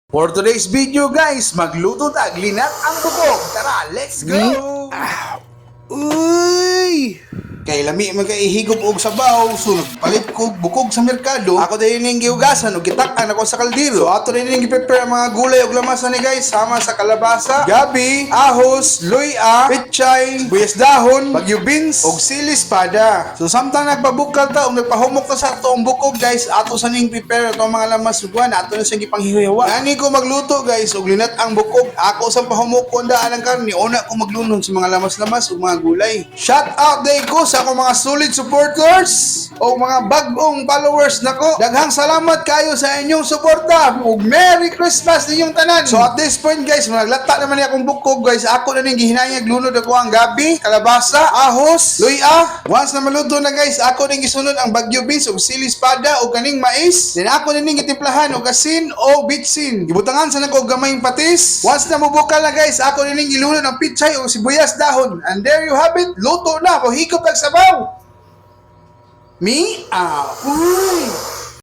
For today's video guys, magluto tag linat ang bukog. Tara, let's go! Uy! Kay lami magkaihigop og sabaw, so nagpalit ko bukog sa merkado. Ako din ning giugasan og gitak-an ako sa kaldero. So ato din ning gi-prepare ang mga gulay og lamasan ni guys, sama sa kalabasa, gabi, ahos, luya, pechay, buyas dahon, bagyo beans og sili espada. So samtang nagpabukal ta og nagpahumok ta sa atong bukog guys, ato sa ning prepare atong mga lamas ugwan, ato na siyang gipanghihiwa. Ani ko magluto guys og linat ang bukog. Ako sa pahumok ko daan ang karni, una ko maglunod sa mga lamas-lamas ug mga gulay. Shout out day ko sa akong mga solid supporters o mga bagong followers nako. Daghang salamat kayo sa inyong suporta ug Merry Christmas ninyong tanan. So at this point guys, naglata naman ni akong bukog guys. Ako na ning gihinayag lunod ako ang gabi, kalabasa, ahos, luya. Once na maluto na guys, ako ning gisunod ang bagyo beans ug sili espada ug kaning mais. Then ako na ning gitimplahan og asin o bitsin. Gibutangan sa nako gamayng patis. Once na mubukal na guys, ako na ning gilunod ang pichay o sibuyas dahon. And there you have it, luto na. Higop ang sabaw. Me? Uy!